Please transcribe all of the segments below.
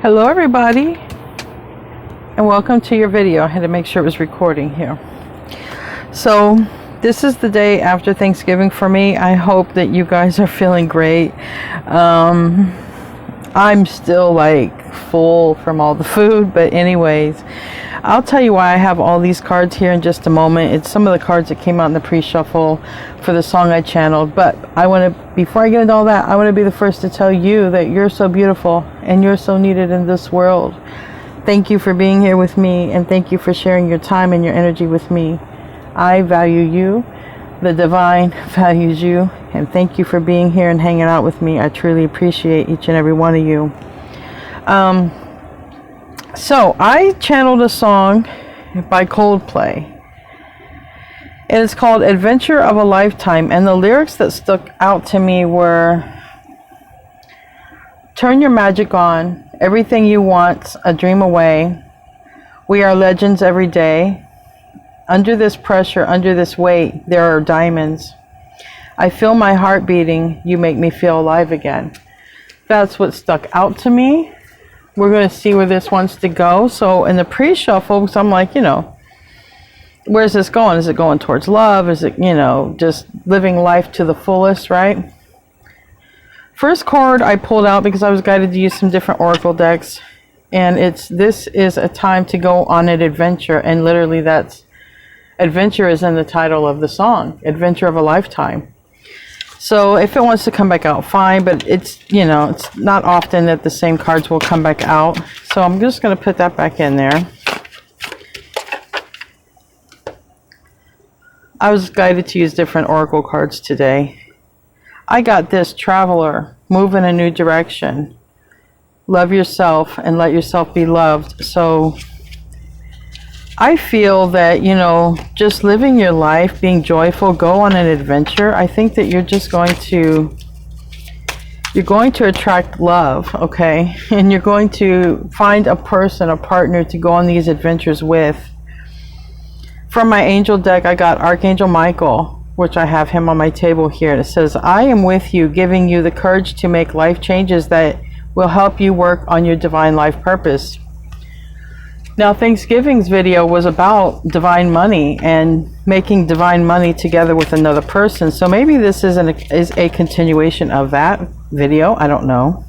Hello everybody, and welcome to your video. I had to make sure it was recording here. So this is the day after Thanksgiving for me. I hope that you guys are feeling great. I'm still like full from all the food, but anyways, I'll tell you why I have all these cards here in just a moment. It's some of the cards that came out in the pre-shuffle for the song I channeled, but before I get into all that, I want to be the first to tell you that you're so beautiful and you're so needed in this world. Thank you for being here with me, and thank you for sharing your time and your energy with me. I value you. The divine values you, and thank you for being here and hanging out with me. I truly appreciate each and every one of you. So I channeled a song by Coldplay, and it's called Adventure of a Lifetime, and the lyrics that stuck out to me were: turn your magic on, everything you want, a dream away. We are legends every day. Under this pressure, under this weight, there are diamonds. I feel my heart beating. You make me feel alive again. That's what stuck out to me. We're going to see where this wants to go. So in the pre-shuffle, because I'm like, where's this going? Is it going towards love? Is it, just living life to the fullest, right? First card I pulled out because I was guided to use some different oracle decks. And this is a time to go on an adventure. And literally adventure is in the title of the song, Adventure of a Lifetime. So if it wants to come back out, fine, but it's not often that the same cards will come back out. So I'm just going to put that back in there. I was guided to use different oracle cards today. I got this: traveler, move in a new direction. Love yourself and let yourself be loved. So I feel that, just living your life, being joyful, go on an adventure. I think that you're going to attract love, okay? And you're going to find a person, a partner to go on these adventures with. From my angel deck, I got Archangel Michael, which I have him on my table here. And it says, I am with you, giving you the courage to make life changes that will help you work on your divine life purpose. Now, Thanksgiving's video was about divine money and making divine money together with another person. So maybe this is a continuation of that video. I don't know.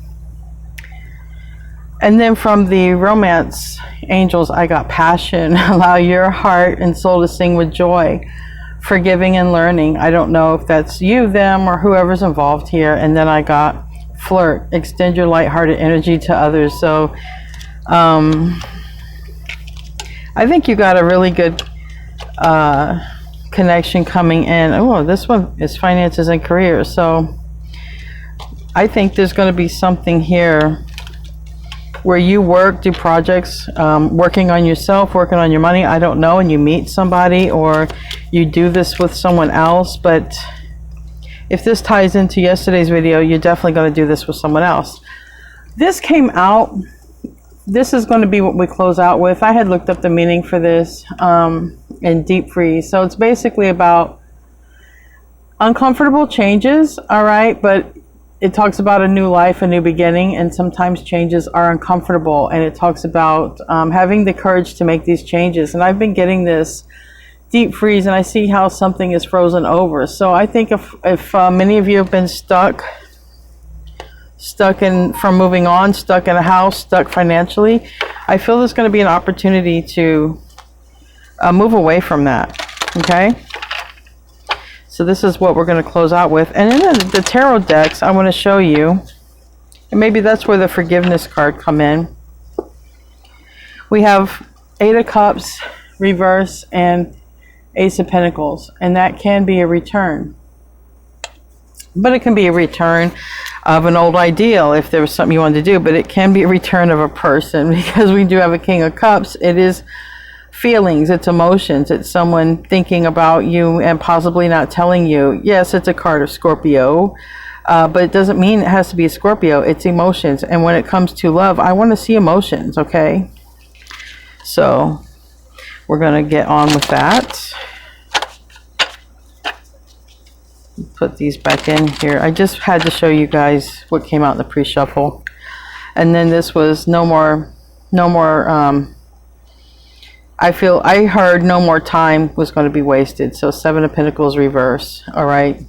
And then from the romance angels, I got passion. Allow your heart and soul to sing with joy. Forgiving and learning. I don't know if that's you, them, or whoever's involved here. And then I got flirt. Extend your lighthearted energy to others. So, I think you got a really good connection coming in. Oh, this one is finances and career. So I think there's going to be something here where you do projects, working on yourself, working on your money. I don't know, and you meet somebody or you do this with someone else. But if this ties into yesterday's video, you're definitely going to do this with someone else. This came out. This is going to be what we close out with. I had looked up the meaning for this in Deep Freeze. So it's basically about uncomfortable changes, all right? But it talks about a new life, a new beginning, and sometimes changes are uncomfortable. And it talks about having the courage to make these changes. And I've been getting this deep freeze, and I see how something is frozen over. So I think if many of you have been stuck from moving on, stuck in a house, stuck financially, I feel there's going to be an opportunity to move away from that. Okay, so this is what we're going to close out with. And in the tarot decks, I want to show you, and maybe that's where the forgiveness card come in. We have 8 of Cups reverse and Ace of Pentacles, and that can be a return. But it can be a return of an old ideal if there was something you wanted to do, but it can be a return of a person, because we do have a King of Cups. It is feelings, it's emotions, it's someone thinking about you and possibly not telling you. Yes, it's a card of Scorpio, but it doesn't mean it has to be a Scorpio. It's emotions. And when it comes to love, I want to see emotions, okay? So we're going to get on with that. Put these back in here. I just had to show you guys what came out in the pre-shuffle. And then this was no more, I heard no more time was going to be wasted. So Seven of Pentacles reverse. All right.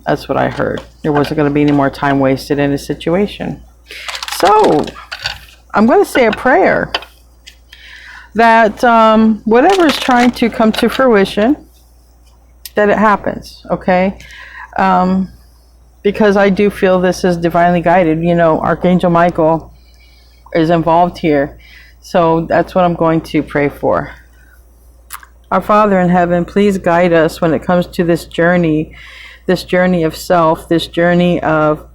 That's what I heard. There wasn't going to be any more time wasted in a situation. So I'm going to say a prayer that whatever is trying to come to fruition, that it happens. Okay. Because I do feel this is divinely guided. You know, Archangel Michael is involved here. So that's what I'm going to pray for. Our Father in heaven, please guide us when it comes to this journey of self, this journey of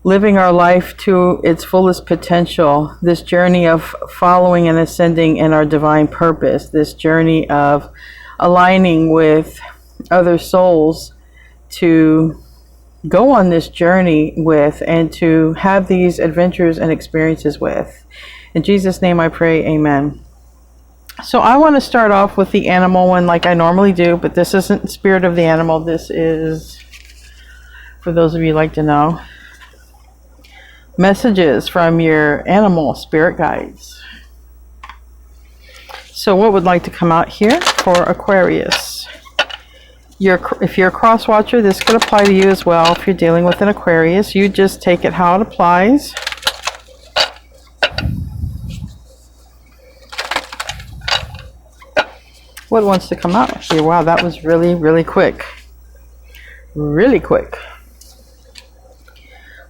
living our life to its fullest potential, this journey of following and ascending in our divine purpose, this journey of aligning with other souls to go on this journey with and to have these adventures and experiences with. In Jesus' name I pray, amen. So I want to start off with the animal one like I normally do, but this isn't the spirit of the animal. This is, for those of you who like to know, messages from your animal spirit guides. So what would like to come out here for Aquarius? If you're a cross watcher, this could apply to you as well. If you're dealing with an Aquarius, you just take it how it applies. What wants to come out here? Wow, that was really, really quick. Really quick.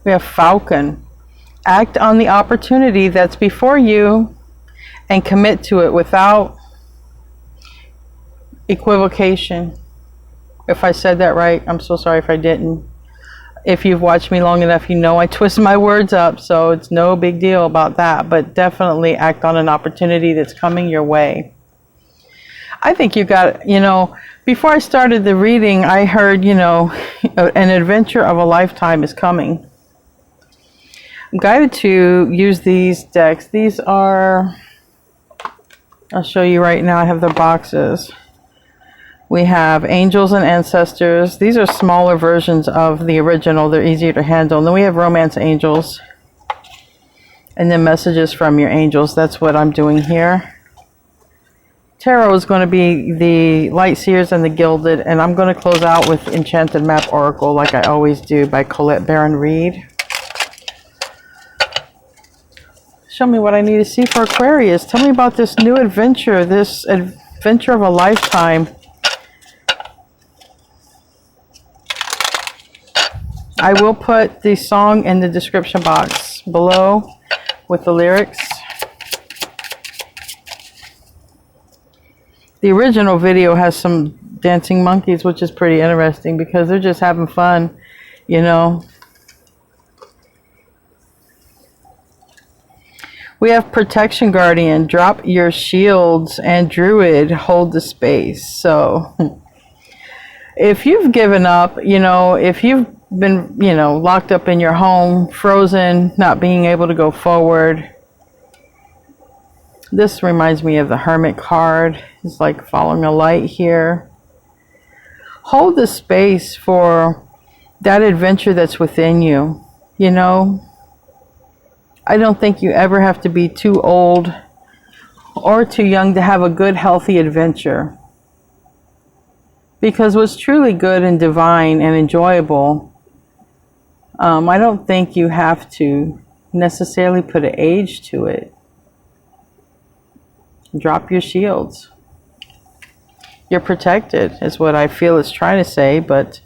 We have Falcon. Act on the opportunity that's before you and commit to it without equivocation. If I said that right, I'm so sorry if I didn't. If you've watched me long enough, you know I twist my words up, so it's no big deal about that. But definitely act on an opportunity that's coming your way. I think you got, you know, before I started the reading, I heard, you know, an adventure of a lifetime is coming. I'm guided to use these decks. These are, I'll show you right now. I have the boxes. We have Angels and Ancestors. These are smaller versions of the original. They're easier to handle. And then we have Romance Angels. And then Messages from Your Angels. That's what I'm doing here. Tarot is going to be the Light Seers and the Gilded. And I'm going to close out with Enchanted Map Oracle like I always do by Colette Baron Reed. Show me what I need to see for Aquarius. Tell me about this new adventure. This adventure of a lifetime. I will put the song in the description box below with the lyrics. The original video has some dancing monkeys, which is pretty interesting because they're just having fun, you know. We have Protection Guardian, drop your shields, and Druid, hold the space. So if you've given up, you know, if you've been, you know, locked up in your home, frozen, not being able to go forward. This reminds me of the Hermit card. It's like following a light here. Hold the space for that adventure that's within you. You know, I don't think you ever have to be too old or too young to have a good, healthy adventure. Because what's truly good and divine and enjoyable, I don't think you have to necessarily put an age to it. Drop your shields. You're protected, is what I feel it's trying to say, but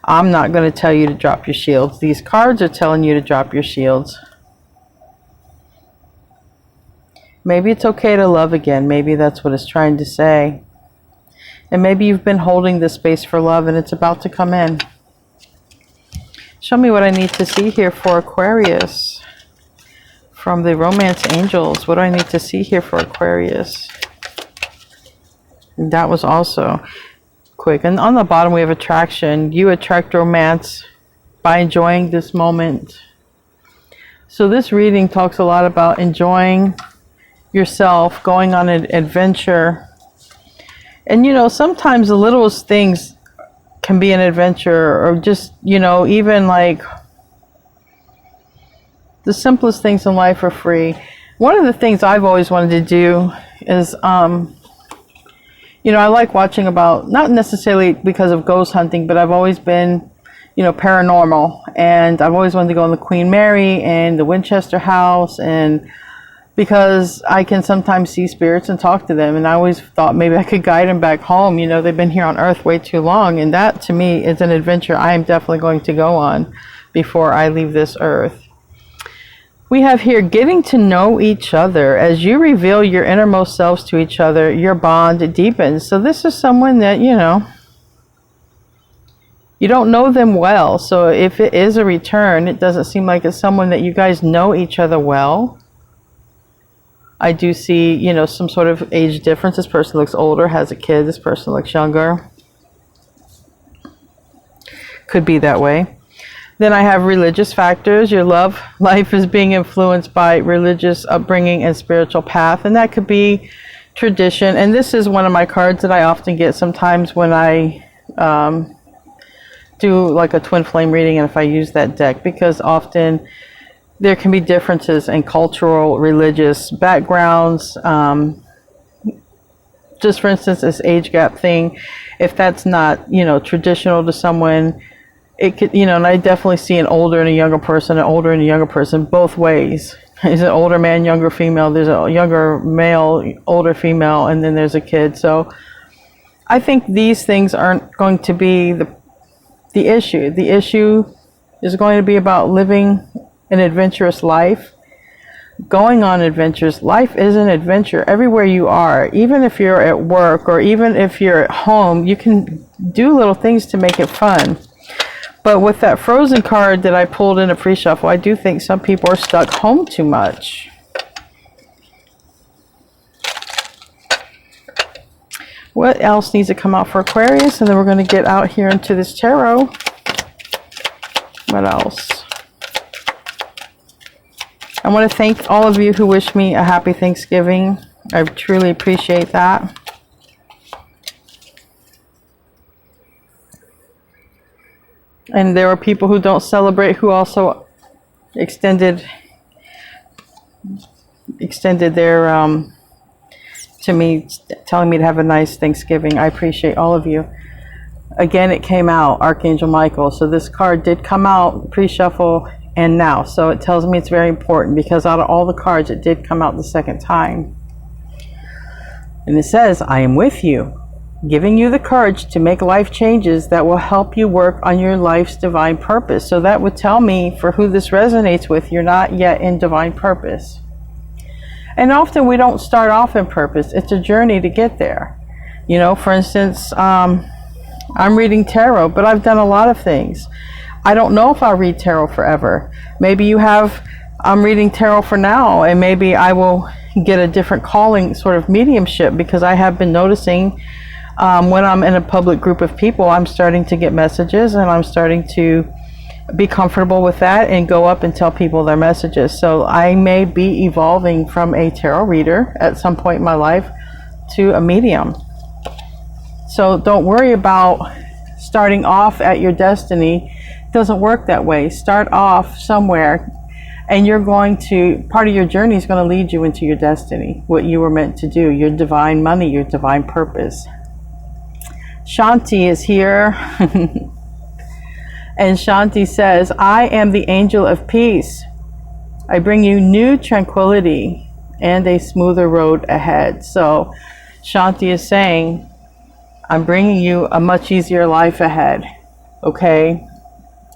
I'm not going to tell you to drop your shields. These cards are telling you to drop your shields. Maybe it's okay to love again. Maybe that's what it's trying to say. And maybe you've been holding this space for love and it's about to come in. Show me what I need to see here for Aquarius. From the Romance Angels, what do I need to see here for Aquarius? And that was also quick. And on the bottom we have Attraction. You attract romance by enjoying this moment. So this reading talks a lot about enjoying yourself, going on an adventure. And you know, sometimes the littlest things can be an adventure, or just, you know, even like The simplest things in life are free. One of the things I've always wanted to do is, you know, I like watching about, not necessarily because of ghost hunting, but I've always been, you know, paranormal. And I've always wanted to go in the Queen Mary and the Winchester house, and because I can sometimes see spirits and talk to them. And I always thought maybe I could guide them back home. You know, they've been here on Earth way too long. And that, to me, is an adventure I am definitely going to go on before I leave this Earth. We have here getting to know each other. As you reveal your innermost selves to each other, your bond deepens. So this is someone that, you know, you don't know them well. So if it is a return, it doesn't seem like it's someone that you guys know each other well. I do see, you know, some sort of age difference. This person looks older, has a kid. This person looks younger. Could be that way. Then I have religious factors. Your love life is being influenced by religious upbringing and spiritual path. And that could be tradition. And this is one of my cards that I often get sometimes when I do like a twin flame reading, and if I use that deck, because often there can be differences in cultural, religious backgrounds. Just for instance, this age gap thing, if that's not, you know, traditional to someone, it could, you know, and I definitely see an older and a younger person, an older and a younger person, both ways. There's an older man, younger female, there's a younger male, older female, and then there's a kid. So I think these things aren't going to be the issue. The issue is going to be about living an adventurous life, going on adventures. Life is an adventure everywhere you are. Even if you're at work or even if you're at home, you can do little things to make it fun. But with that Frozen card that I pulled in a pre-shuffle, I do think some people are stuck home too much. What else needs to come out for Aquarius? And then we're going to get out here into this tarot. What else? I want to thank all of you who wish me a happy Thanksgiving. I truly appreciate that. And there are people who don't celebrate who also extended their to me, telling me to have a nice Thanksgiving. I appreciate all of you. Again, it came out, Archangel Michael. So this card did come out pre-shuffle and now. So it tells me it's very important, because out of all the cards, it did come out the second time. And it says, I am with you, giving you the courage to make life changes that will help you work on your life's divine purpose. So that would tell me, for who this resonates with, you're not yet in divine purpose. And often we don't start off in purpose. It's a journey to get there. You know, for instance, I'm reading tarot, but I've done a lot of things. I don't know if I'll read tarot forever. Maybe you have, I'm reading tarot for now, and maybe I will get a different calling, sort of mediumship, because I have been noticing when I'm in a public group of people, I'm starting to get messages, and I'm starting to be comfortable with that and go up and tell people their messages. So I may be evolving from a tarot reader at some point in my life to a medium. So don't worry about starting off at your destiny. It doesn't work that way. Start off somewhere, and you're going to, part of your journey is going to lead you into your destiny, what you were meant to do, your divine money, your divine purpose. Shanti is here. And Shanti says, I am the angel of peace. I bring you new tranquility and a smoother road ahead. So Shanti is saying, I'm bringing you a much easier life ahead. Okay?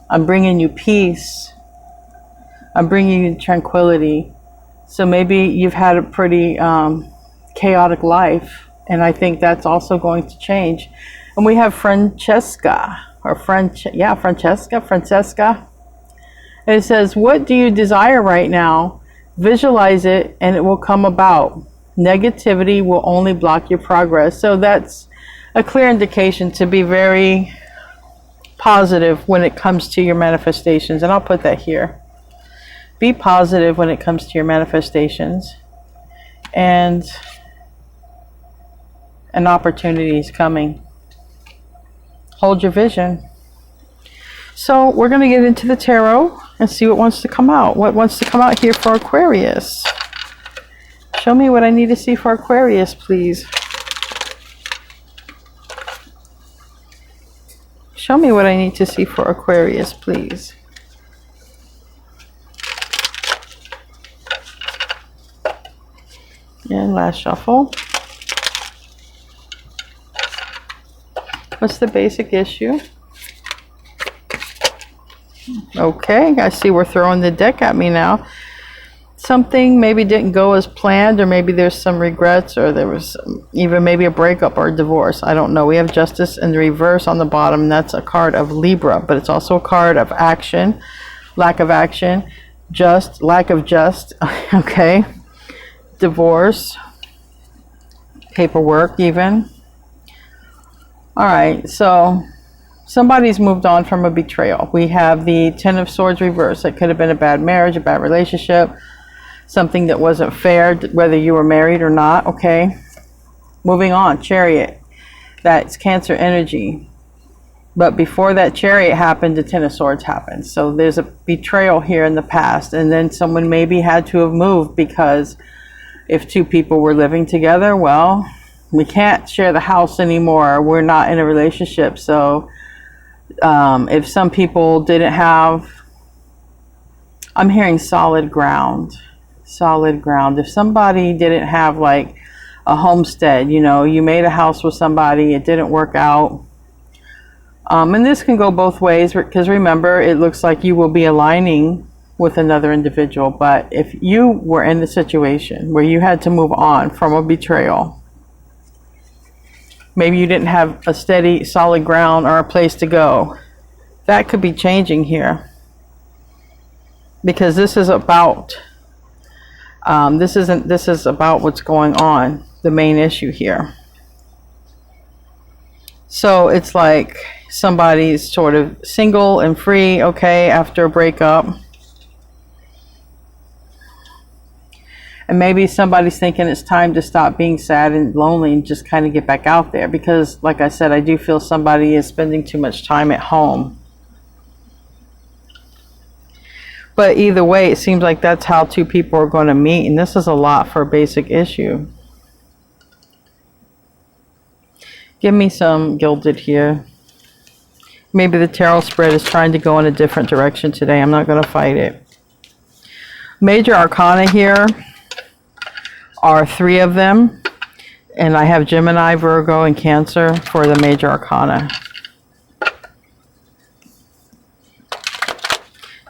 I'm bringing you peace. I'm bringing you tranquility. So maybe you've had a pretty chaotic life, and I think that's also going to change. And we have Francesca. Francesca. And it says, what do you desire right now? Visualize it and it will come about. Negativity will only block your progress. So that's a clear indication to be very positive when it comes to your manifestations. And I'll put that here. Be positive when it comes to your manifestations. And an opportunity is coming. Hold your vision. So we're going to get into the tarot. and see what wants to come out. What wants to come out here for Aquarius? Show me what I need to see for Aquarius, please. Show me what I need to see for Aquarius, please. And last shuffle. What's the basic issue? Okay, I see we're throwing the deck at me now. Something maybe didn't go as planned, or maybe there's some regrets, or there was even maybe a breakup or a divorce. I don't know. We have Justice in the reverse on the bottom, and that's a card of Libra, but it's also a card of action, lack of action, lack of just, okay, divorce, paperwork even. All right, so somebody's moved on from a betrayal. We have the Ten of Swords reverse. It could have been a bad marriage, a bad relationship, something that wasn't fair, whether you were married or not, okay? Moving on, Chariot. That's Cancer energy. But before that Chariot happened, the Ten of Swords happened. So there's a betrayal here in the past, and then someone maybe had to have moved, because if two people were living together, well, we can't share the house anymore. We're not in a relationship. So if some people didn't have, I'm hearing solid ground. Solid ground. If somebody didn't have like a homestead, you know, you made a house with somebody, it didn't work out. And this can go both ways, because remember, it looks like you will be aligning with another individual. But if you were in the situation where you had to move on from a betrayal, maybe you didn't have a steady, solid ground or a place to go, that could be changing here. Because this is about, this is about what's going on, the main issue here. So it's like somebody's sort of single and free, okay, after a breakup. And maybe somebody's thinking it's time to stop being sad and lonely and just kind of get back out there. Because, like I said, I do feel somebody is spending too much time at home. But either way, it seems like that's how two people are going to meet. And this is a lot for a basic issue. Give me some gilded here. Maybe the tarot spread is trying to go in a different direction today. I'm not going to fight it. Major arcana here are 3 of them. And I have Gemini, Virgo, and Cancer for the major arcana.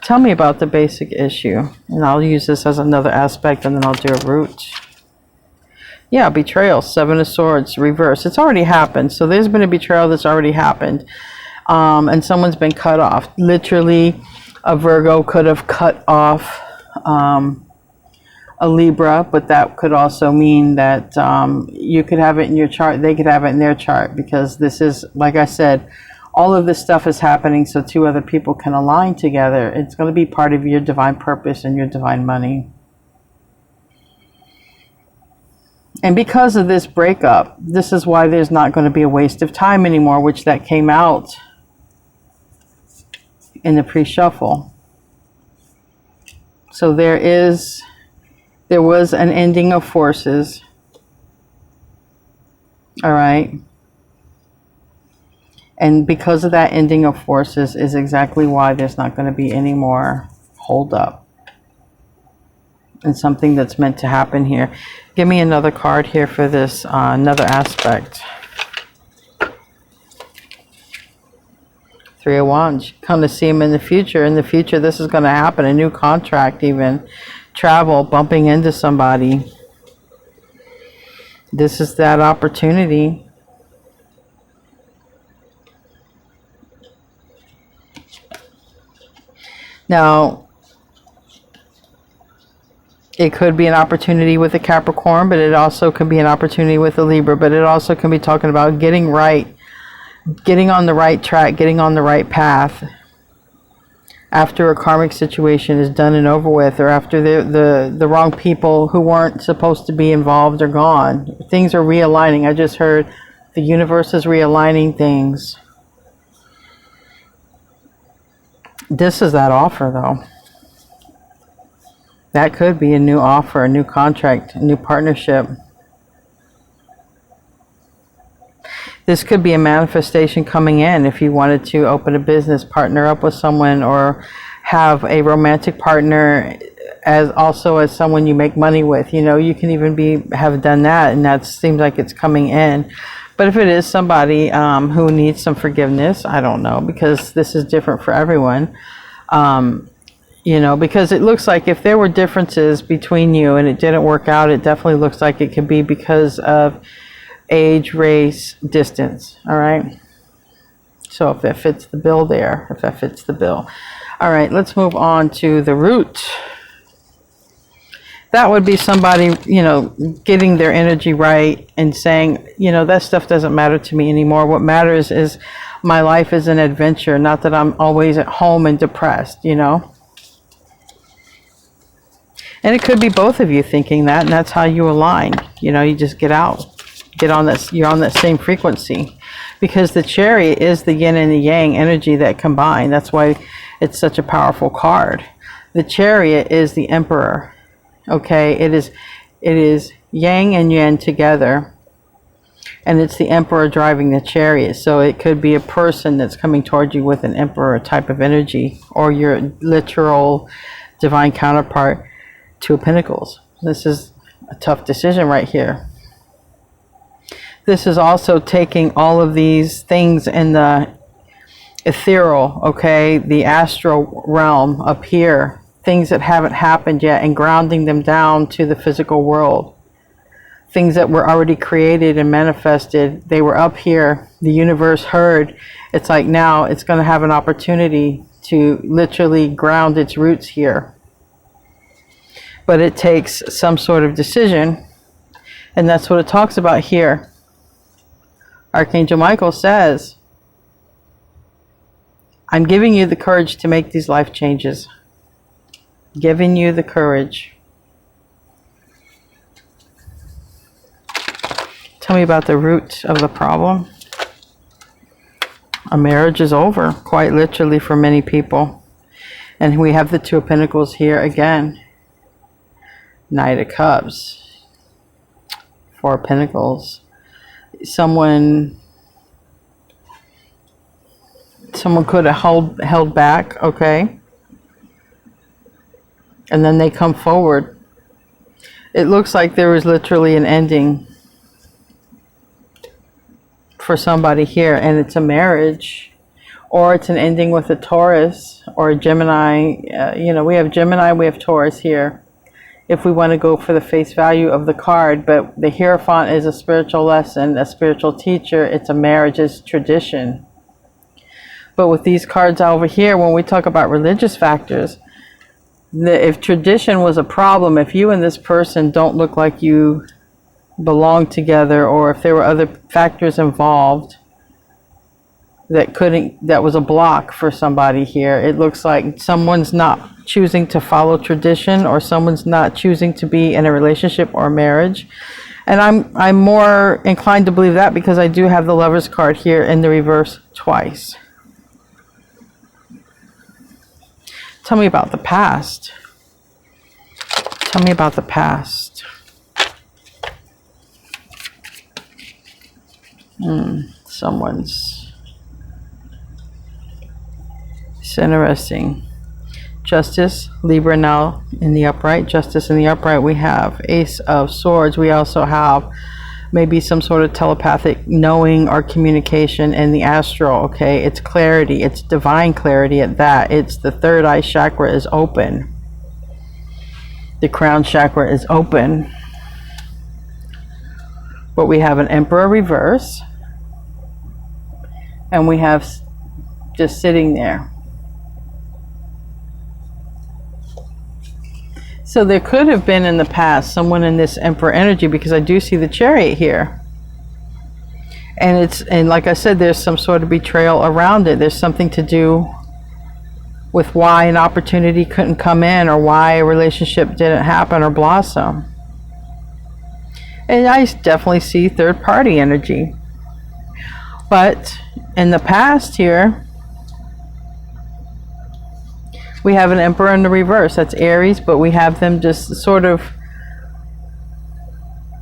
Tell me about the basic issue. And I'll use this as another aspect, and then I'll do a root. Yeah, betrayal, 7 of Swords, reverse. It's already happened. So there's been a betrayal that's already happened. And someone's been cut off. Literally, a Virgo could have cut off a Libra, but that could also mean that you could have it in your chart, they could have it in their chart, because this is, like I said, all of this stuff is happening so 2 other people can align together. It's going to be part of your divine purpose and your divine money. And because of this breakup, this is why there's not going to be a waste of time anymore, which that came out in the pre-shuffle. So there was an ending of forces. All right. And because of that ending of forces is exactly why there's not going to be any more hold up. And something that's meant to happen here. Give me another card here for this, another aspect. 3 of Wands. Come to see him in the future. In the future, this is going to happen. A new contract even. Travel, bumping into somebody. This is that opportunity. Now, it could be an opportunity with a Capricorn, but it also could be an opportunity with a Libra, but it also can be talking about getting right, getting on the right track, getting on the right path after a karmic situation is done and over with, or after the wrong people who weren't supposed to be involved are gone. Things are realigning. I just heard the universe is realigning things. This is that offer, though. That could be a new offer, a new contract, a new partnership. This could be a manifestation coming in if you wanted to open a business, partner up with someone, or have a romantic partner as also as someone you make money with. You know, you can even have done that, and that seems like it's coming in. But if it is somebody who needs some forgiveness, I don't know, because this is different for everyone. You know, because it looks like if there were differences between you and it didn't work out, it definitely looks like it could be because of age, race, distance. All right. So if that fits the bill there, if that fits the bill. All right, let's move on to the root. That would be somebody, you know, getting their energy right and saying, you know, that stuff doesn't matter to me anymore. What matters is my life is an adventure, not that I'm always at home and depressed, you know. And it could be both of you thinking that, and that's how you align. You know, you just get on this, you're on that same frequency. Because the Chariot is the yin and the yang energy that combine. That's why it's such a powerful card. The Chariot is the Emperor. Okay, it is yang and yin together. And it's the Emperor driving the Chariot. So it could be a person that's coming toward you with an Emperor type of energy, or your literal divine counterpart. Two of Pentacles. This is a tough decision right here. This is also taking all of these things in the ethereal, okay, the astral realm up here, things that haven't happened yet, and grounding them down to the physical world. Things that were already created and manifested, they were up here, the universe heard. It's like now it's going to have an opportunity to literally ground its roots here. But it takes some sort of decision, and that's what it talks about here. Archangel Michael says, I'm giving you the courage to make these life changes. Giving you the courage. Tell me about the root of the problem. A marriage is over, quite literally, for many people. And we have the Two of Pentacles here again. Knight of Cups. Four of Pentacles. Someone could have held back, okay? And then they come forward. It looks like there was literally an ending for somebody here, and it's a marriage, or it's an ending with a Taurus or a Gemini. You know, we have Gemini, we have Taurus here, if we want to go for the face value of the card. But the Hierophant is a spiritual lesson, a spiritual teacher. It's a marriage, it's tradition. But with these cards over here, when we talk about religious factors, if tradition was a problem, if you and this person don't look like you belong together, or if there were other factors involved that was a block for somebody here, it looks like someone's not choosing to follow tradition, or someone's not choosing to be in a relationship or marriage. And I'm more inclined to believe that, because I do have the Lovers card here in the reverse twice. Tell me about the past. Tell me about the past. It's interesting. Justice, Libra now in the upright. Justice in the upright. We have Ace of Swords. We also have maybe some sort of telepathic knowing or communication in the astral. Okay, it's clarity. It's divine clarity at that. It's the third eye chakra is open. The crown chakra is open. But we have an Emperor reverse. And we have just sitting there. So there could have been in the past someone in this Emperor energy, because I do see the Chariot here. And like I said, there's some sort of betrayal around it. There's something to do with why an opportunity couldn't come in, or why a relationship didn't happen or blossom. And I definitely see third party energy. But in the past here, We have an Emperor in the reverse. That's Aries, but we have them just sort of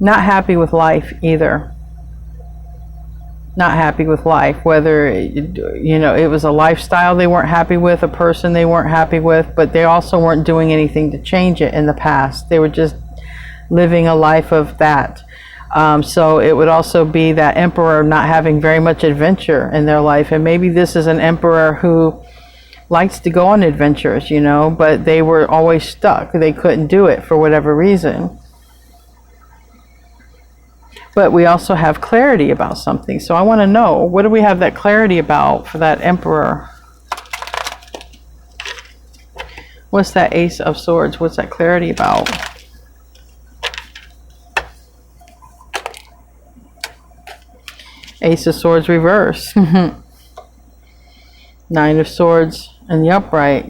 not happy with life either. Not happy with life, whether it was a lifestyle they weren't happy with, a person they weren't happy with, but they also weren't doing anything to change it in the past. They were just living a life of that. So it would also be that Emperor not having very much adventure in their life, and maybe this is an Emperor who likes to go on adventures, but they were always stuck. They couldn't do it for whatever reason. But we also have clarity about something. So I want to know, what do we have that clarity about for that Emperor? What's that Ace of Swords? What's that clarity about? Ace of Swords reverse. Nine of Swords in the upright.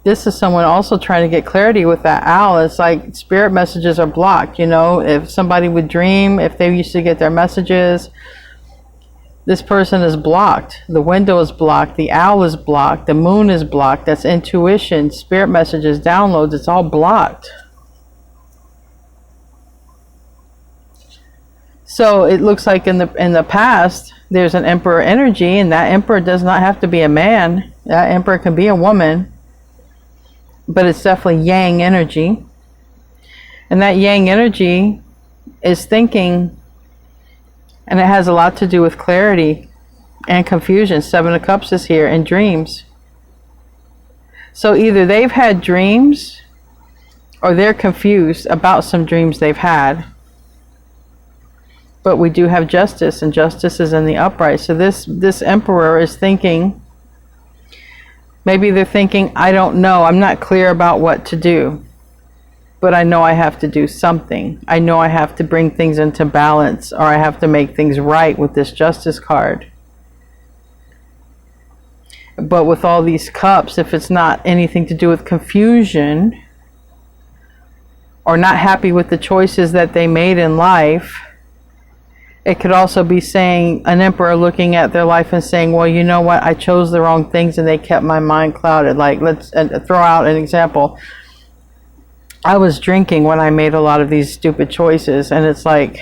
This is someone also trying to get clarity with that owl. It's like spirit messages are blocked. If somebody would dream, if they used to get their messages, this person is blocked. The window is blocked. The owl is blocked. The moon is blocked. That's intuition, spirit messages, downloads. It's all blocked. So it looks like in the past, there's an Emperor energy, and that Emperor does not have to be a man. That Emperor can be a woman. But it's definitely yang energy. And that yang energy is thinking, and it has a lot to do with clarity and confusion. Seven of Cups is here, and dreams. So either they've had dreams or they're confused about some dreams they've had. But we do have Justice, and Justice is in the upright. So this Emperor is thinking, maybe they're thinking, I don't know, I'm not clear about what to do, but I know I have to do something. I know I have to bring things into balance, or I have to make things right with this Justice card. But with all these cups, if it's not anything to do with confusion, or not happy with the choices that they made in life, it could also be saying, an Emperor looking at their life and saying, well, you know what, I chose the wrong things and they kept my mind clouded. Like, let's throw out an example. I was drinking when I made a lot of these stupid choices, and it's like,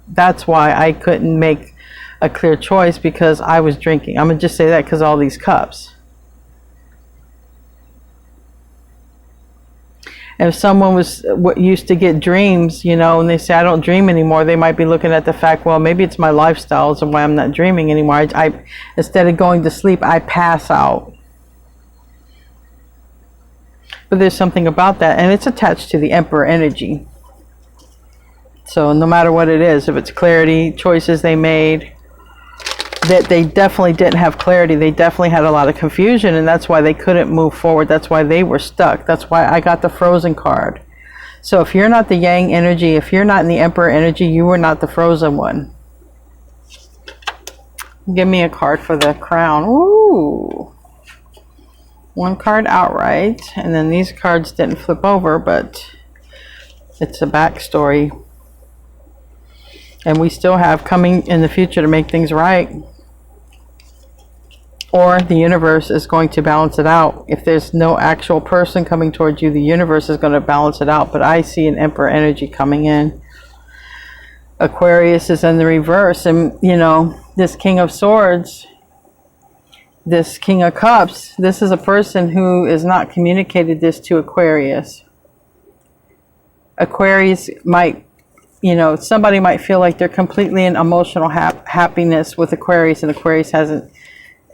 that's why I couldn't make a clear choice, because I was drinking. I'm going to just say that because all these cups. If someone was used to get dreams, and they say, I don't dream anymore, they might be looking at the fact, well, maybe it's my lifestyle is why I'm not dreaming anymore. I instead of going to sleep, I pass out. But there's something about that, and it's attached to the Emperor energy. So no matter what it is, if it's clarity, choices they made, that they definitely didn't have clarity. They definitely had a lot of confusion, and that's why they couldn't move forward. That's why they were stuck. That's why I got the Frozen card. So if you're not the Yang energy, if you're not in the Emperor energy, you were not the Frozen one. Give me a card for the Crown. Ooh. One card outright, and then these cards didn't flip over, but it's a backstory. And we still have coming in the future to make things right. Or the universe is going to balance it out. If there's no actual person coming towards you, the universe is going to balance it out. But I see an Emperor energy coming in. Aquarius is in the reverse. And, this King of Swords, this King of Cups, this is a person who has not communicated this to Aquarius. Aquarius might, somebody might feel like they're completely in emotional happiness with Aquarius, and Aquarius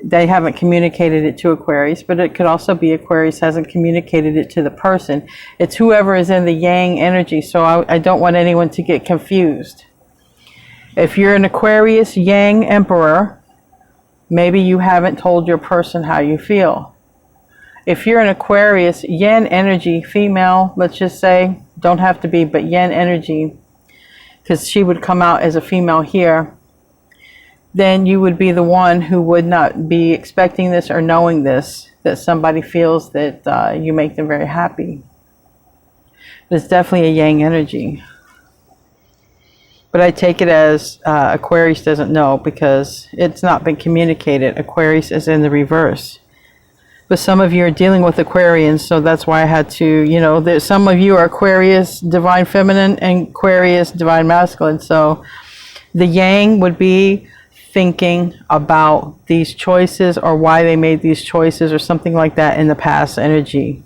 they haven't communicated it to Aquarius. But it could also be Aquarius hasn't communicated it to the person. It's whoever is in the Yang energy. So I don't want anyone to get confused. If you're an Aquarius Yang Emperor, maybe you haven't told your person how you feel. If you're an Aquarius Yin energy, female, let's just say, don't have to be, but Yin energy, because she would come out as a female here, then you would be the one who would not be expecting this or knowing this, that somebody feels that you make them very happy. But it's definitely a Yang energy. But I take it as Aquarius doesn't know, because it's not been communicated. Aquarius is in the reverse. But some of you are dealing with Aquarians, so that's why I had to, you know, there's some of you are Aquarius divine feminine and Aquarius divine masculine. So the yang would be thinking about these choices or why they made these choices or something like that in the past energy,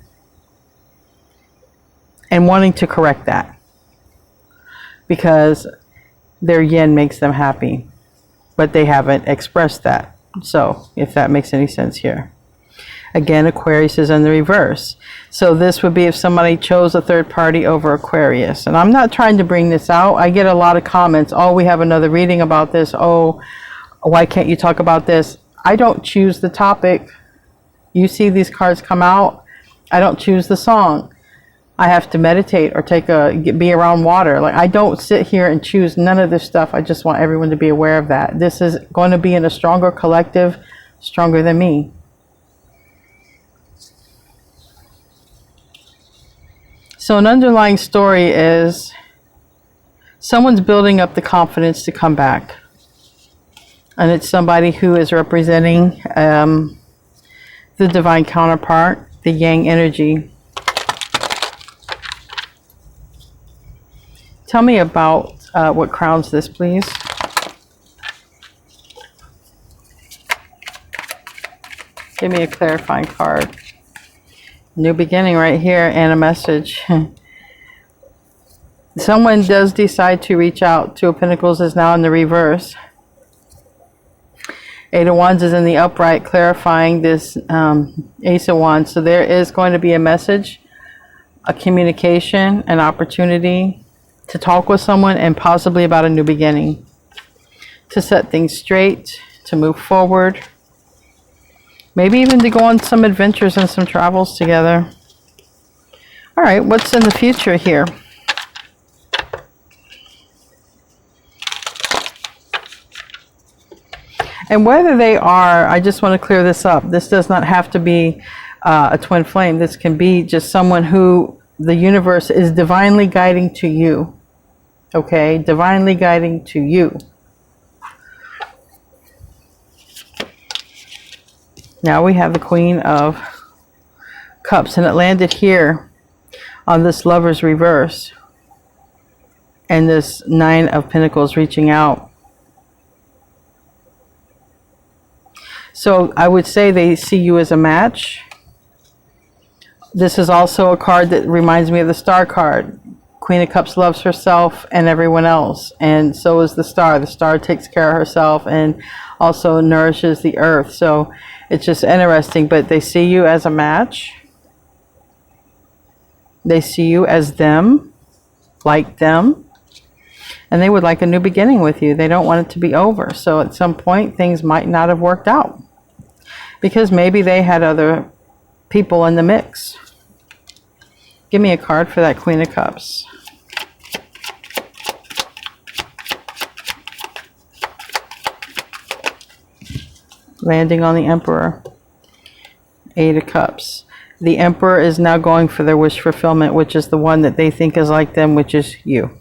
and wanting to correct that because their yin makes them happy, but they haven't expressed that. So if that makes any sense here. Again, Aquarius is in the reverse. So this would be if somebody chose a third party over Aquarius. And I'm not trying to bring this out. I get a lot of comments. Oh, we have another reading about this. Oh, why can't you talk about this? I don't choose the topic. You see these cards come out. I don't choose the song. I have to meditate or be around water. Like, I don't sit here and choose none of this stuff. I just want everyone to be aware of that. This is going to be in a stronger collective, stronger than me. So an underlying story is someone's building up the confidence to come back. And it's somebody who is representing the divine counterpart, the yang energy. Tell me about what crowns this, please. Give me a clarifying card. New beginning right here and a message. Someone does decide to reach out. Two of Pentacles is now in the reverse. Eight of Wands is in the upright, clarifying this Ace of Wands. So there is going to be a message, a communication, an opportunity to talk with someone and possibly about a new beginning. To set things straight, to move forward. Maybe even to go on some adventures and some travels together. All right, what's in the future here? And whether they are, I just want to clear this up. This does not have to be a twin flame. This can be just someone who the universe is divinely guiding to you. Okay, divinely guiding to you. Now we have the Queen of Cups, and it landed here on this Lover's reverse. And this Nine of Pentacles reaching out. So I would say they see you as a match. This is also a card that reminds me of the Star card. Queen of Cups loves herself and everyone else, and so is the Star. The Star takes care of herself and also nourishes the earth. So it's just interesting, but they see you as a match. They see you as them, like them, and they would like a new beginning with you. They don't want it to be over. So at some point, things might not have worked out because maybe they had other people in the mix. Give me a card for that Queen of Cups. Landing on the Emperor. Eight of Cups. The Emperor is now going for their wish fulfillment, which is the one that they think is like them, which is you.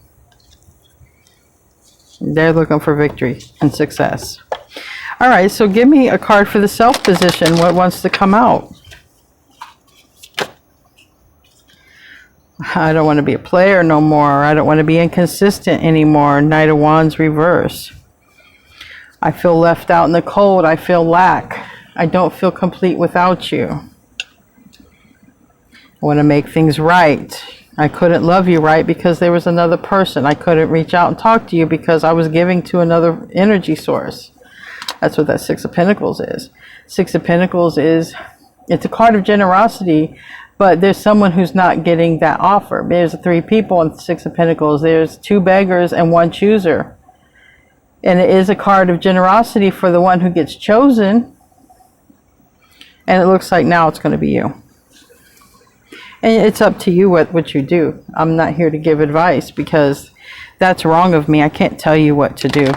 They're looking for victory and success. All right, so give me a card for the Self position. What wants to come out? I don't want to be a player no more. I don't want to be inconsistent anymore. Knight of Wands reverse. I feel left out in the cold. I feel lack. I don't feel complete without you. I want to make things right. I couldn't love you right because there was another person. I couldn't reach out and talk to you because I was giving to another energy source. That's what that Six of Pentacles is. Six of Pentacles is, it's a card of generosity, but there's someone who's not getting that offer. There's three people in the Six of Pentacles. There's two beggars and one chooser. And it is a card of generosity for the one who gets chosen. And it looks like now it's going to be you. And it's up to you what you do. I'm not here to give advice because that's wrong of me. I can't tell you what to do.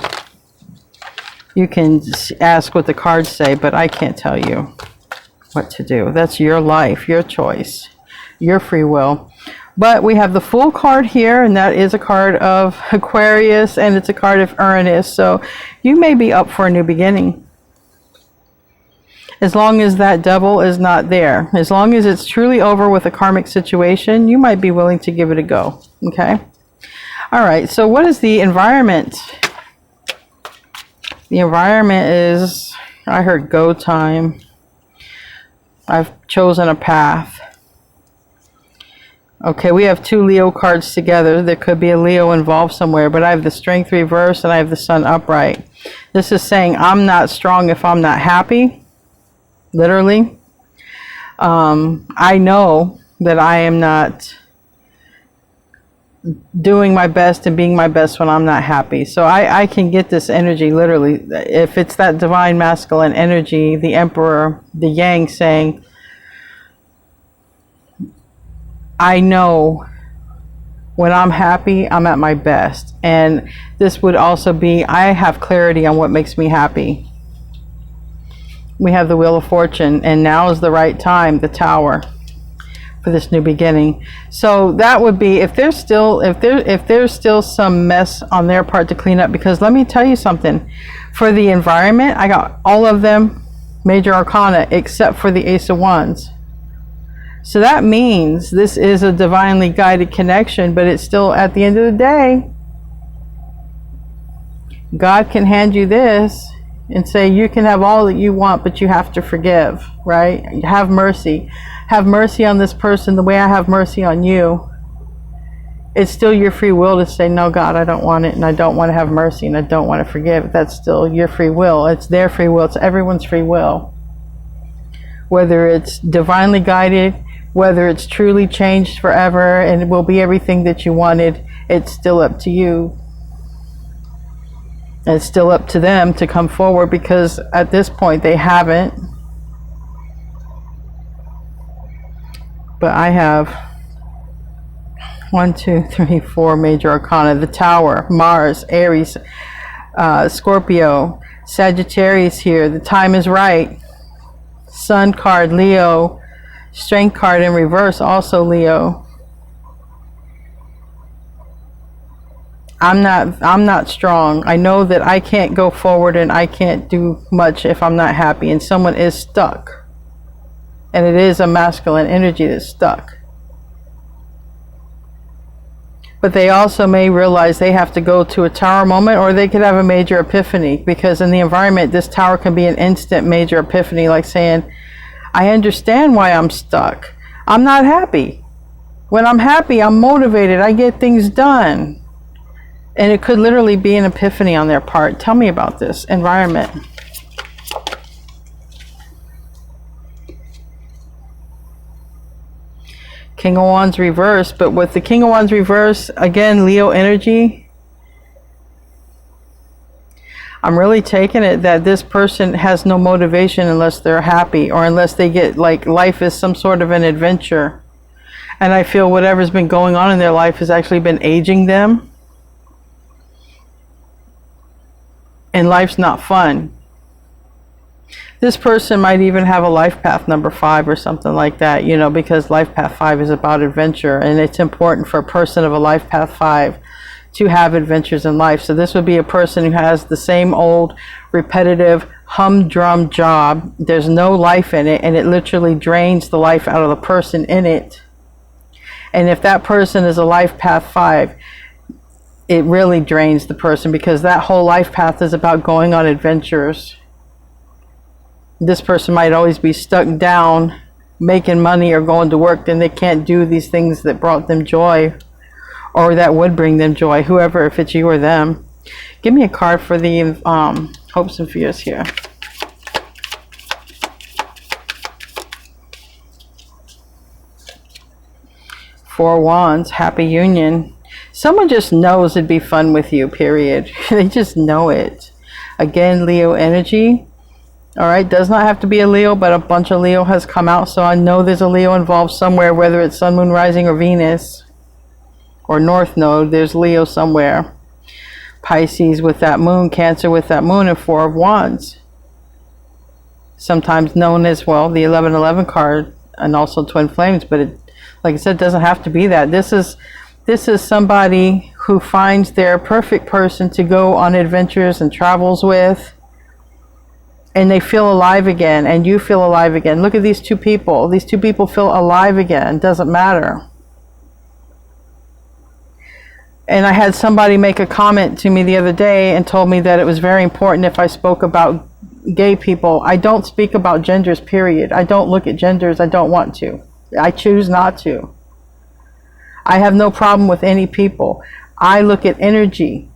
You can ask what the cards say, but I can't tell you what to do. That's your life, your choice, your free will. But we have the Fool card here, and that is a card of Aquarius, and it's a card of Uranus. So you may be up for a new beginning. As long as that devil is not there, as long as it's truly over with a karmic situation, you might be willing to give it a go. Okay. All right. So what is the environment? The environment is, I heard go time. I've chosen a path. Okay, we have 2 Leo cards together. There could be a Leo involved somewhere, but I have the Strength reverse and I have the Sun upright. This is saying I'm not strong if I'm not happy. Literally. I know that I am not doing my best and being my best when I'm not happy. So I can get this energy literally. If it's that divine masculine energy, the Emperor, the Yang saying, I know when I'm happy, I'm at my best. And this would also be, I have clarity on what makes me happy. We have the Wheel of Fortune, and now is the right time, the Tower, for this new beginning. So that would be, if there's still some mess on their part to clean up, because let me tell you something. For the environment, I got all of them major arcana except for the Ace of Wands. So that means this is a divinely guided connection, but it's still, at the end of the day, God can hand you this and say, you can have all that you want, but you have to forgive, right? Have mercy. Have mercy on this person the way I have mercy on you. It's still your free will to say, no, God, I don't want it, and I don't want to have mercy, and I don't want to forgive. That's still your free will. It's their free will. It's everyone's free will. Whether it's divinely guided, whether it's truly changed forever and it will be everything that you wanted, it's still up to you. And it's still up to them to come forward, because at this point they haven't. But I have 1, 2, 3, 4 major arcana. The Tower, Mars, Aries, Scorpio, Sagittarius here. The time is right. Sun card, Leo. Strength card in reverse, also Leo. I'm not strong. I know that I can't go forward and I can't do much if I'm not happy, and someone is stuck. And it is a masculine energy that's stuck. But they also may realize they have to go to a tower moment, or they could have a major epiphany, because in the environment, this tower can be an instant major epiphany, like saying, I understand why I'm stuck. I'm not happy. When I'm happy, I'm motivated. I get things done. And it could literally be an epiphany on their part. Tell me about this environment. King of Wands reverse. But with the King of Wands reverse, again, Leo energy. I'm really taking it that this person has no motivation unless they're happy, or unless they get, like, life is some sort of an adventure. And I feel whatever's been going on in their life has actually been aging them. And life's not fun. This person might even have a life path number 5 or something like that, you know, because life path 5 is about adventure, and it's important for a person of a life path 5 to have adventures in life. So this would be a person who has the same old repetitive humdrum job. There's no life in it, and it literally drains the life out of the person in it. And if that person is a life path 5, it really drains the person, because that whole life path is about going on adventures. This person might always be stuck down making money or going to work, then they can't do these things that brought them joy, or that would bring them joy, whoever, if it's you or them. Give me a card for the hopes and fears here. Four Wands, happy union. Someone just knows it'd be fun with you, period. They just know it. Again, Leo energy. All right, does not have to be a Leo, but a bunch of Leo has come out, so I know there's a Leo involved somewhere, whether it's Sun, Moon, Rising, or Venus, or North Node. There's Leo somewhere. Pisces with that moon, Cancer with that moon, and Four of Wands. Sometimes known as, well, the 1111 card, and also Twin Flames, but it, like I said, doesn't have to be that. This is somebody who finds their perfect person to go on adventures and travels with. and they feel alive again, and you feel alive again. Look at these two people. These two people feel alive again. Doesn't matter. And I had somebody make a comment to me the other day and told me that it was very important if I spoke about gay people. I don't speak about genders, period. I don't look at genders. I don't want to. I choose not to. I have no problem with any people. I look at energy.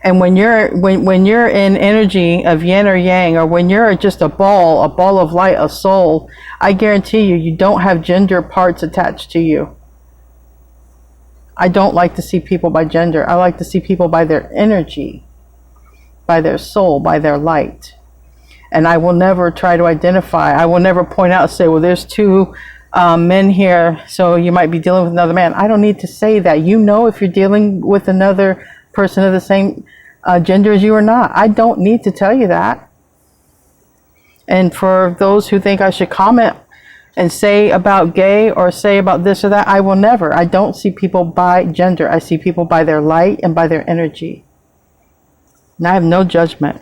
And when you're in energy of yin or yang, or when you're just a ball of light, a soul, I guarantee you, you don't have gender parts attached to you. I don't like to see people by gender. I like to see people by their energy, by their soul, by their light. And I will never try to identify. I will never point out and say, well, there's two men here, so you might be dealing with another man. I don't need to say that. You know if you're dealing with another person of the same gender as you or not. I don't need to tell you that. And for those who think I should comment and say about gay or say about this or that, I will never. I don't see people by gender. I see people by their light and by their energy. And I have no judgment.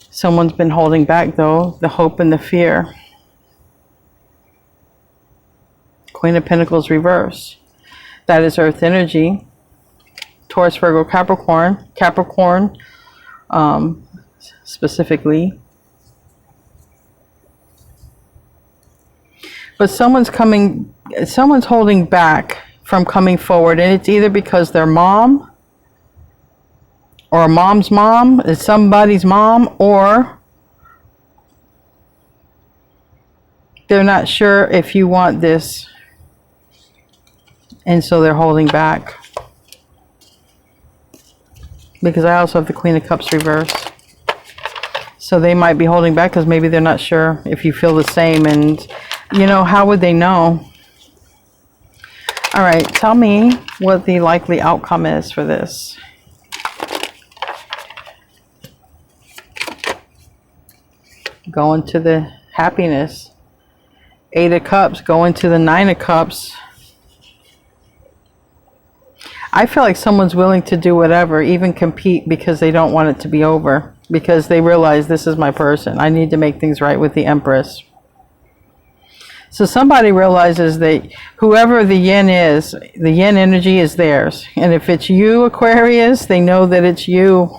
Someone's been holding back, though, the hope and the fear. Queen of Pentacles reverse. That is Earth energy. Taurus, Virgo, Capricorn. Capricorn, specifically. But someone's holding back from coming forward, and it's either because their mom, or a mom's mom, is somebody's mom, or they're not sure if you want this, and so they're holding back. Because I also have the Queen of Cups reverse. So they might be holding back because maybe they're not sure if you feel the same, and you know, how would they know? All right, tell me what the likely outcome is for this. Going to the happiness. 8 of Cups, going to the 9 of Cups. I feel like someone's willing to do whatever, even compete, because they don't want it to be over. Because they realize, this is my person. I need to make things right with the Empress. So somebody realizes that whoever the yin is, the yin energy is theirs. And if it's you, Aquarius, they know that it's you.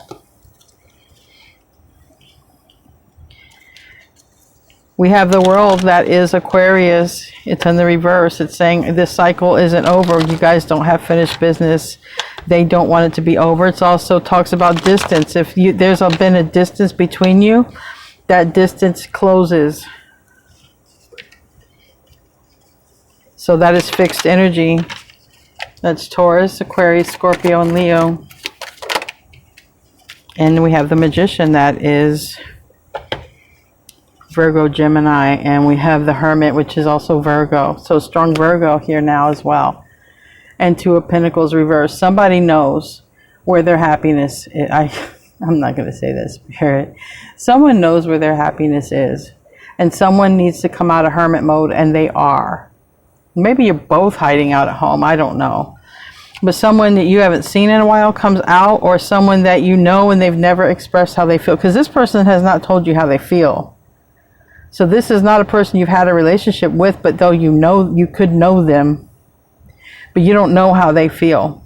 We have the world that is Aquarius. It's in the reverse. It's saying this cycle isn't over. You guys don't have finished business. They don't want it to be over. It also talks about distance. If there's been a distance between you, that distance closes. So that is fixed energy. That's Taurus, Aquarius, Scorpio, and Leo. And we have the Magician, that is Virgo, Gemini, and we have the Hermit, which is also Virgo. So strong Virgo here now as well. And 2 of Pentacles reversed. Somebody knows where their happiness is. I'm not going to say that, Spirit. Someone knows where their happiness is. And someone needs to come out of hermit mode, and they are. Maybe you're both hiding out at home. I don't know. But someone that you haven't seen in a while comes out, or someone that you know and they've never expressed how they feel. Because this person has not told you how they feel. So this is not a person you've had a relationship with, but though you know, you could know them, but you don't know how they feel.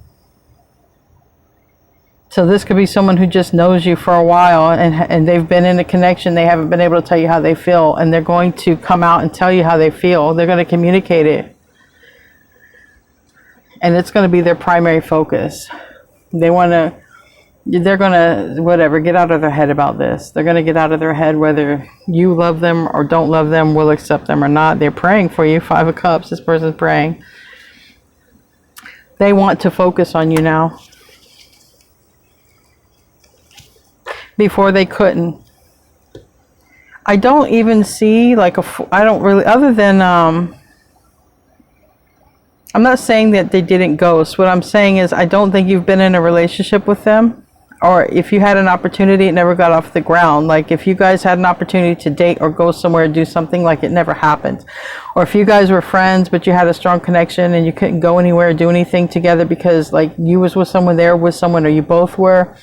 So this could be someone who just knows you for a while, and they've been in a connection. They haven't been able to tell you how they feel, and they're going to come out and tell you how they feel. They're going to communicate it. And it's going to be their primary focus. They're going to, whatever, get out of their head about this. They're going to get out of their head whether you love them or don't love them, will accept them or not. They're praying for you. 5 of Cups, this person's praying. They want to focus on you now. Before they couldn't. I don't even see like I don't really, other than, I'm not saying that they didn't ghost. What I'm saying is I don't think you've been in a relationship with them. or if you had an opportunity, it never got off the ground. Like if you guys had an opportunity to date or go somewhere and do something, like it never happened. Or if you guys were friends, but you had a strong connection and you couldn't go anywhere or do anything together because like you was with someone, there with someone, or you both were.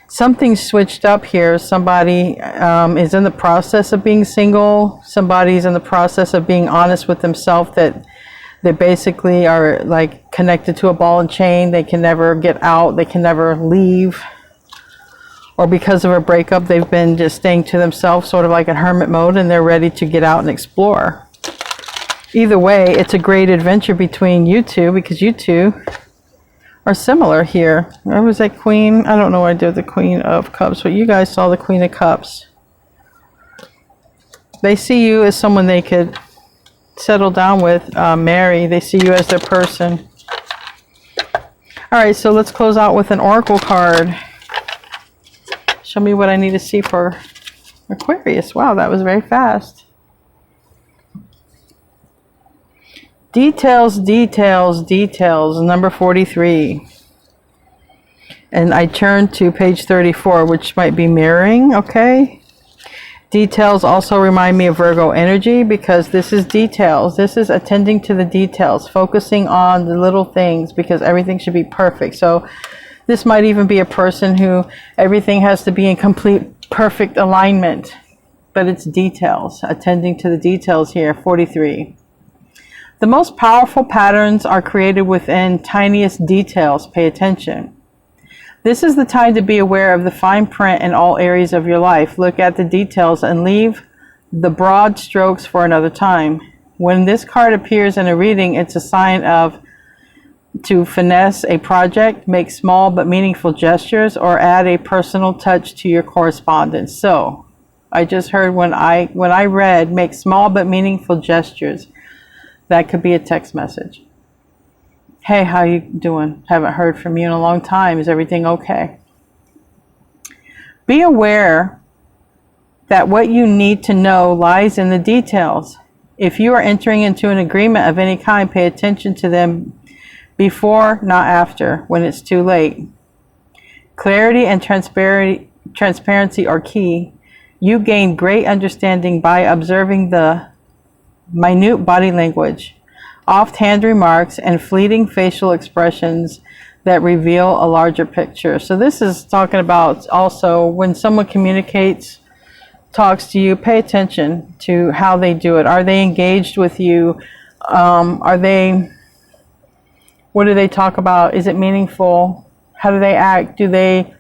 Something switched up here. Somebody is in the process of being single. Somebody's in the process of being honest with themselves that they basically are like connected to a ball and chain. They can never get out. They can never leave. Or because of a breakup, they've been just staying to themselves, sort of like in hermit mode, and they're ready to get out and explore. Either way, it's a great adventure between you two, because you two are similar here. Where was that Queen? I don't know what I did with the Queen of Cups, but you guys saw the Queen of Cups. They see you as someone they could settle down with, marry. They see you as their person. All right, so let's close out with an oracle card. Show me what I need to see for Aquarius. Wow, that was very fast. Details, details, details. Number 43. And I turn to page 34, which might be mirroring, okay? Details also remind me of Virgo energy, because this is details. This is attending to the details, focusing on the little things, because everything should be perfect. So this might even be a person who everything has to be in complete, perfect alignment, but it's details, attending to the details here, 43. The most powerful patterns are created within tiniest details. Pay attention. This is the time to be aware of the fine print in all areas of your life. Look at the details and leave the broad strokes for another time. When this card appears in a reading, it's a sign of to finesse a project, make small but meaningful gestures, or add a personal touch to your correspondence. So, I just heard when I read make small but meaningful gestures, that could be a text message. Hey, how you doing? Haven't heard from you in a long time. Is everything okay? Be aware that what you need to know lies in the details. If you are entering into an agreement of any kind, pay attention to them before, not after, when it's too late. Clarity and transparency are key. You gain great understanding by observing the minute body language, offhand remarks, and fleeting facial expressions that reveal a larger picture. So this is talking about also when someone communicates, talks to you, pay attention to how they do it. Are they engaged with you? What do they talk about? Is it meaningful? How do they act? Do they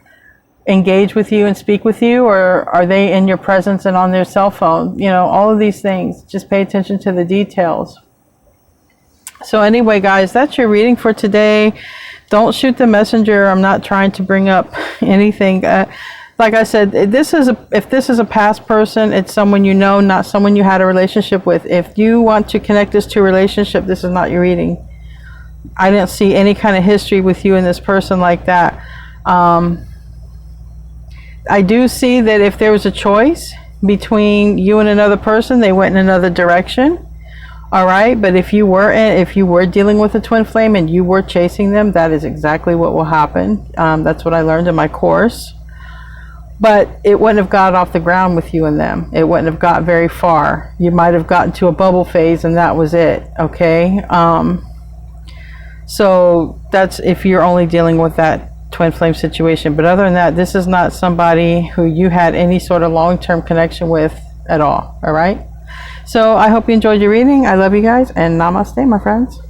engage with you and speak with you, or are they in your presence and on their cell phone? You know, all of these things. Just pay attention to the details. So anyway, guys, that's your reading for today. Don't shoot the messenger. I'm not trying to bring up anything. Like I said, if this is a past person, it's someone you know, not someone you had a relationship with. If you want to connect this to a relationship, this is not your reading. I didn't see any kind of history with you and this person like that. I do see that if there was a choice between you and another person, they went in another direction. All right, but if you were dealing with a twin flame and you were chasing them, that is exactly what will happen. That's what I learned in my course. But it wouldn't have got off the ground with you and them. It wouldn't have got very far. You might have gotten to a bubble phase and that was it. Okay. So that's if you're only dealing with that twin flame situation. But other than that, this is not somebody who you had any sort of long-term connection with at all. All right. So I hope you enjoyed your reading. I love you guys, and namaste, my friends.